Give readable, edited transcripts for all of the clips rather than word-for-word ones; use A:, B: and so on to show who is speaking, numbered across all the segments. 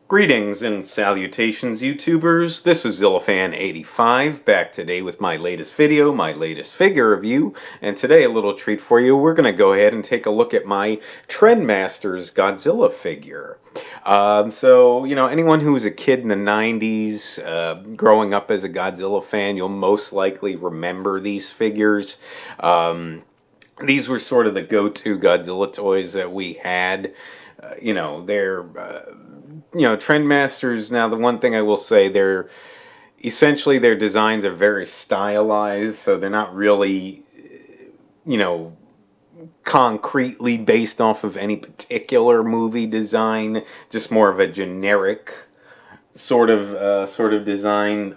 A: Greetings and salutations, YouTubers. This is Zillafan85, back today with my latest video, my latest figure review, and today a little treat for you. We're going to go ahead and take a look at my Trendmasters Godzilla figure. Anyone who was a kid in the 90s, growing up as a Godzilla fan, you'll most likely remember these figures. These were sort of the go-to Godzilla toys that we had. Trendmasters, now the one thing I will say, essentially their designs are very stylized, so they're not really, concretely based off of any particular movie design, just more of a generic sort of design.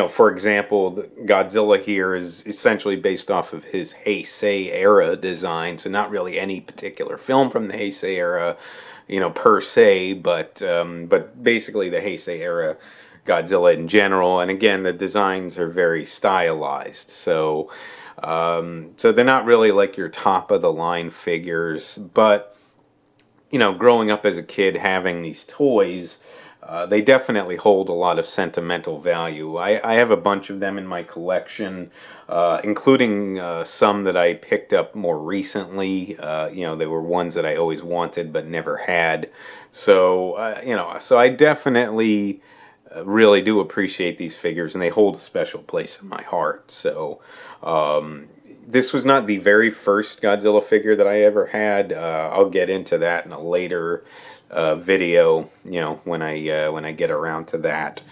A: For example, the Godzilla here is essentially based off of his Heisei era design, so not really any particular film from the Heisei era, per se, but basically the Heisei era Godzilla in general. And again, the designs are very stylized, so they're not really like your top of the line figures, but growing up as a kid having these toys, they definitely hold a lot of sentimental value. I have a bunch of them in my collection, including some that I picked up more recently. They were ones that I always wanted but never had. So I definitely really do appreciate these figures, and they hold a special place in my heart. So this was not the very first Godzilla figure that I ever had. I'll get into that in a later video, when I get around to that.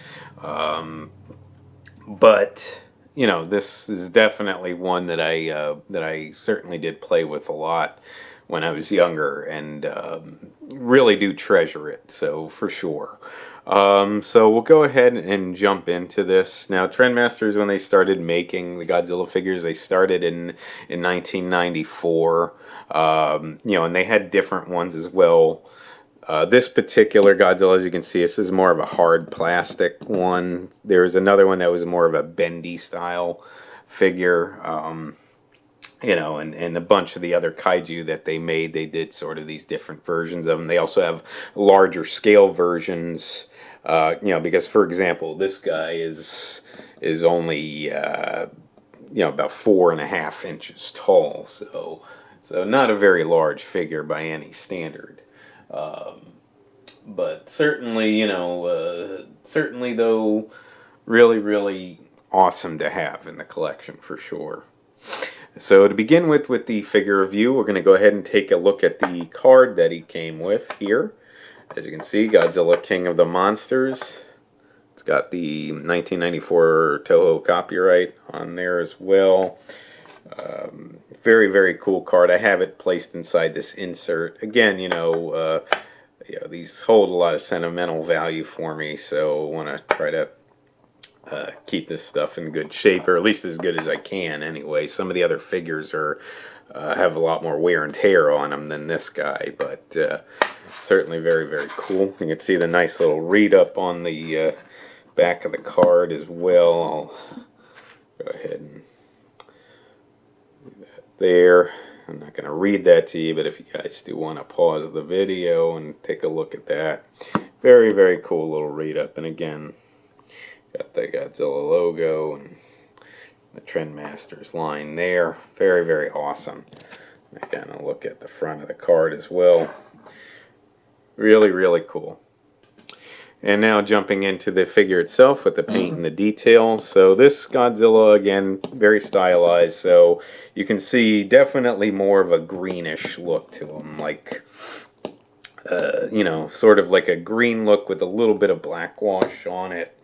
A: This is definitely one that I certainly did play with a lot when I was younger, and really do treasure it, so for sure. So we'll go ahead and jump into this. Now, Trendmasters, when they started making the Godzilla figures, they started in 1994, and they had different ones as well. This particular Godzilla, as you can see, this is more of a hard plastic one. There's another one that was more of a bendy style figure, and a bunch of the other kaiju that they made, they did sort of these different versions of them. They also have larger scale versions, because, for example, this guy is only, about 4.5 inches tall, so not a very large figure by any standard. But certainly, certainly though, really, really awesome to have in the collection for sure. So to begin with the figure review, we're going to go ahead and take a look at the card that he came with here. As you can see, Godzilla King of the Monsters. It's got the 1994 Toho copyright on there as well. Very, very cool card. I have it placed inside this insert. Again, these hold a lot of sentimental value for me, so I want to try to keep this stuff in good shape, or at least as good as I can anyway. Some of the other figures have a lot more wear and tear on them than this guy, but certainly very, very cool. You can see the nice little read-up on the back of the card as well. I'll go ahead and there. I'm not going to read that to you, but if you guys do want to pause the video and take a look at that, very, very cool little read-up. And again, got the Godzilla logo and the Trendmasters line there. Very, very awesome. Again, I'll look at the front of the card as well. Really, really cool. And now jumping into the figure itself with the paint and the detail. So this Godzilla, again, very stylized. So you can see definitely more of a greenish look to him. Like, sort of like a green look with a little bit of black wash on it.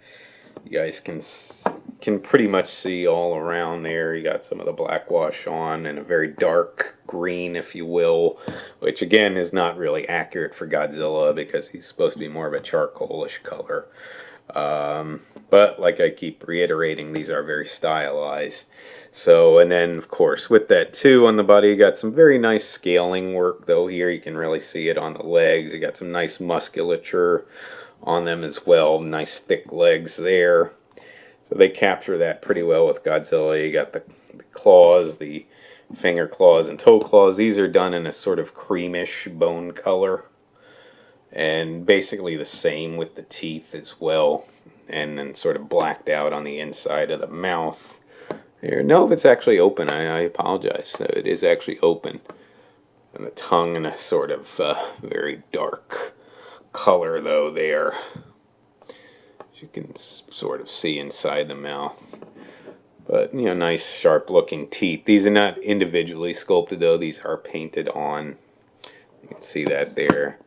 A: You guys can pretty much see all around there. You got some of the black wash on and a very dark green, if you will, which again is not really accurate for Godzilla because he's supposed to be more of a charcoalish color. But like I keep reiterating, these are very stylized. So, and then of course with that too on the body, you got some very nice scaling work though here. You can really see it on the legs. You got some nice musculature on them as well. Nice thick legs there. So they capture that pretty well with Godzilla. You got the claws, the finger claws and toe claws. These are done in a sort of creamish bone color. And basically the same with the teeth as well, and then sort of blacked out on the inside of the mouth. There, no, it's actually open. I apologize. So it is actually open. And the tongue in a sort of very dark color, though, there. As you can sort of see inside the mouth. But, you know, nice, sharp-looking teeth. These are not individually sculpted, though. These are painted on. You can see that there.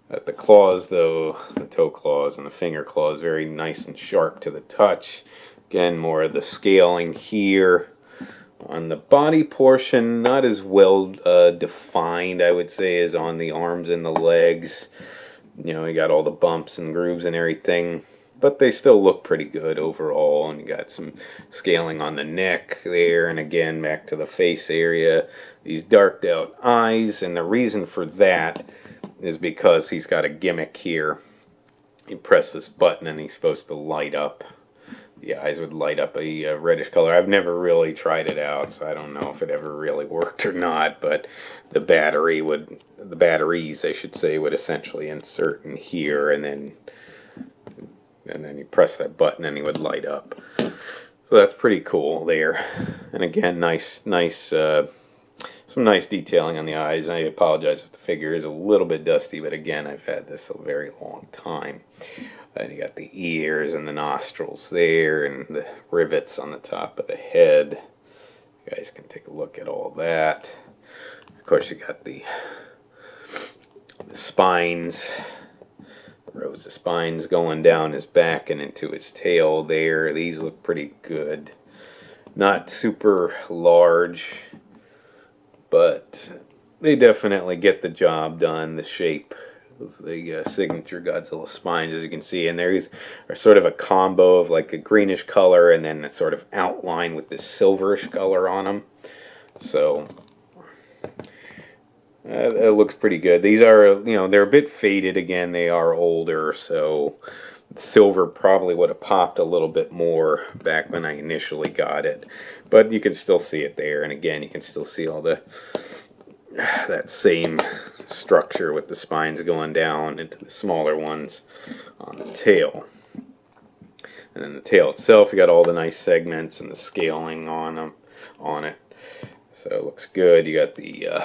A: The claws, though, the toe claws and the finger claws, very nice and sharp to the touch. Again, more of the scaling here. On the body portion, not as well defined, I would say, as on the arms and the legs. You know, you got all the bumps and grooves and everything, but they still look pretty good overall. And you got some scaling on the neck there, and again, back to the face area. These darked out eyes, and the reason for that is because he's got a gimmick here. You press this button and he's supposed to light up. The eyes would light up a reddish color. I've never really tried it out, so I don't know if it ever really worked or not, but the batteries, I should say, would essentially insert in here, and then you press that button and he would light up. So that's pretty cool there. And again, some nice detailing on the eyes. I apologize if the figure is a little bit dusty, but again, I've had this a very long time. And you got the ears and the nostrils there, and the rivets on the top of the head. You guys can take a look at all that. Of course, you got the spines, rows of spines going down his back and into his tail there. These look pretty good. Not super large, but they definitely get the job done. The shape of the signature Godzilla spines, as you can see, and there's sort of a combo of like a greenish color and then a sort of outline with this silverish color on them. So it looks pretty good. These are, you know, they're a bit faded again. They are older, so silver probably would have popped a little bit more back when I initially got it, but you can still see it there. And again, you can still see all that same structure with the spines going down into the smaller ones on the tail. And then the tail itself, you got all the nice segments and the scaling on it. So it looks good. You got the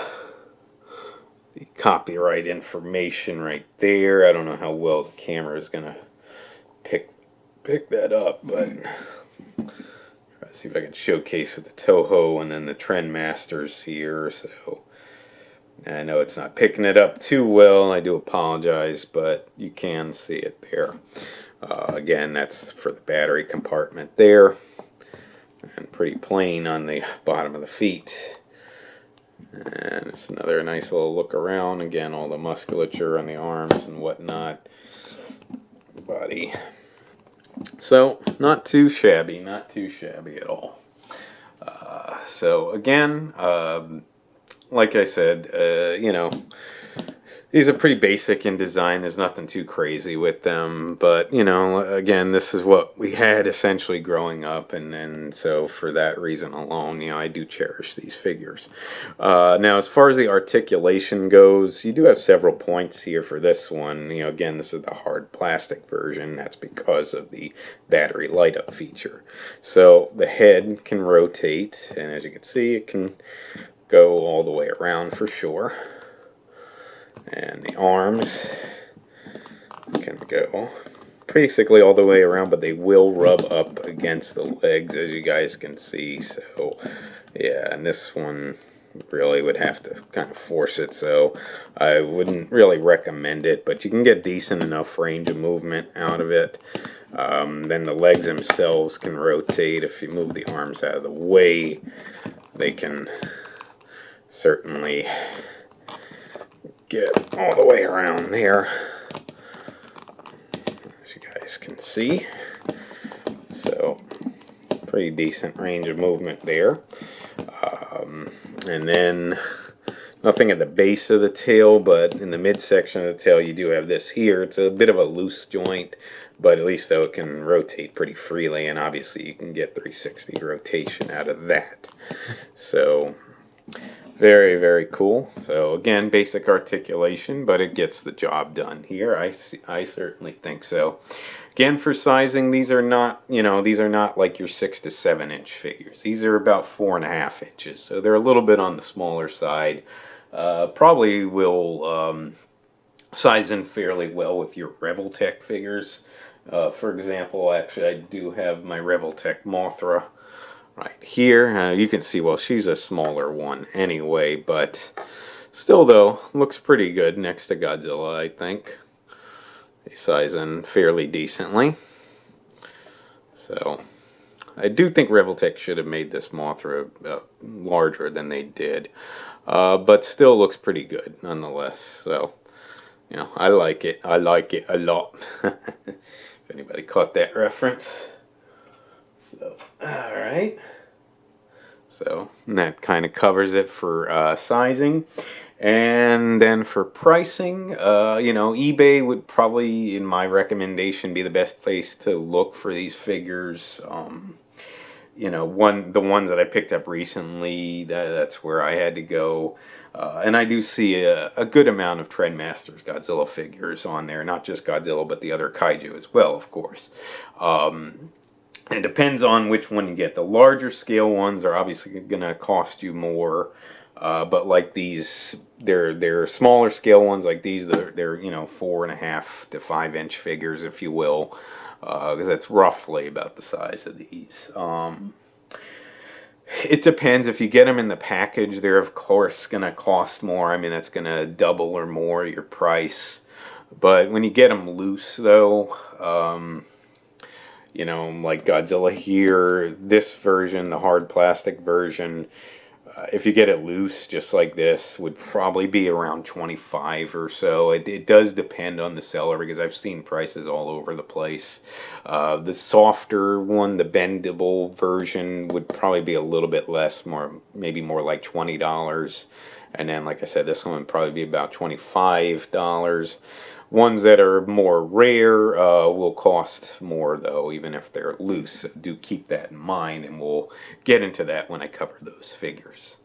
A: copyright information right there. I don't know how well the camera is gonna pick that up, but try to see if I can showcase with the Toho and then the Trendmasters here. So I know it's not picking it up too well. I do apologize, but you can see it there. Again, that's for the battery compartment there, and pretty plain on the bottom of the feet. And it's another nice little look around. Again, all the musculature on the arms and whatnot. Body. So, not too shabby at all. So, again, like I said, you know, these are pretty basic in design. There's nothing too crazy with them. But, you know, again, this is what we had essentially growing up. And so for that reason alone, you know, I do cherish these figures. Now, as far as the articulation goes, you do have several points here for this one. You know, again, this is the hard plastic version. That's because of the battery light-up feature. So the head can rotate. And as you can see, it can go all the way around for sure. And the arms can go basically all the way around, but they will rub up against the legs, as you guys can see. So yeah, and this one really would have to kind of force it, so I wouldn't really recommend it, but you can get decent enough range of movement out of it. Then the legs themselves can rotate. If you move the arms out of the way, they can certainly get all the way around there, as you guys can see. So pretty decent range of movement there. And then nothing at the base of the tail, but in the midsection of the tail you do have this here. It's a bit of a loose joint, but at least though it can rotate pretty freely, and obviously you can get 360 rotation out of that. So Very, very cool. So again, basic articulation, but it gets the job done here. I certainly think so. Again, for sizing, these are not, these are not like your 6 to 7 inch figures. These are about 4.5 inches, so they're a little bit on the smaller side. Probably will size in fairly well with your Revoltech figures. For example, actually, I do have my Revoltech Mothra right here. You can see, well, she's a smaller one anyway, but still, though, looks pretty good next to Godzilla, I think. They size in fairly decently. So, I do think Revoltech should have made this Mothra larger than they did. But still looks pretty good, nonetheless. So, I like it. I like it a lot. If anybody caught that reference. So, alright. So, that kind of covers it for sizing. And then for pricing, eBay would probably, in my recommendation, be the best place to look for these figures. The ones that I picked up recently, that's where I had to go. And I do see a good amount of Trendmasters Godzilla figures on there. Not just Godzilla, but the other kaiju as well, of course. It depends on which one you get. The larger scale ones are obviously going to cost you more. But like these, they're smaller scale ones like these. They're 4.5 to 5 inch figures, if you will. Because that's roughly about the size of these. It depends. If you get them in the package, they're of course going to cost more. I mean, that's going to double or more your price. But when you get them loose, though, like Godzilla here, this version, the hard plastic version, if you get it loose, just like this, would probably be around 25 or so. It does depend on the seller, because I've seen prices all over the place. The softer one, the bendable version, would probably be a little bit less, maybe more like $20. And then, like I said, this one would probably be about $25. Ones that are more rare will cost more, though, even if they're loose. So do keep that in mind, and we'll get into that when I cover those figures.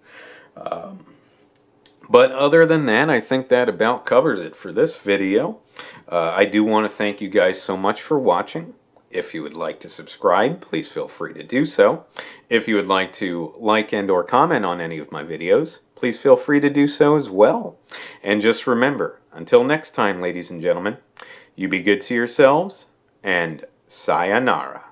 A: But other than that, I think that about covers it for this video. I do want to thank you guys so much for watching. If you would like to subscribe, please feel free to do so. If you would like to like and or comment on any of my videos, please feel free to do so as well. And just remember, until next time, ladies and gentlemen, you be good to yourselves, and sayonara.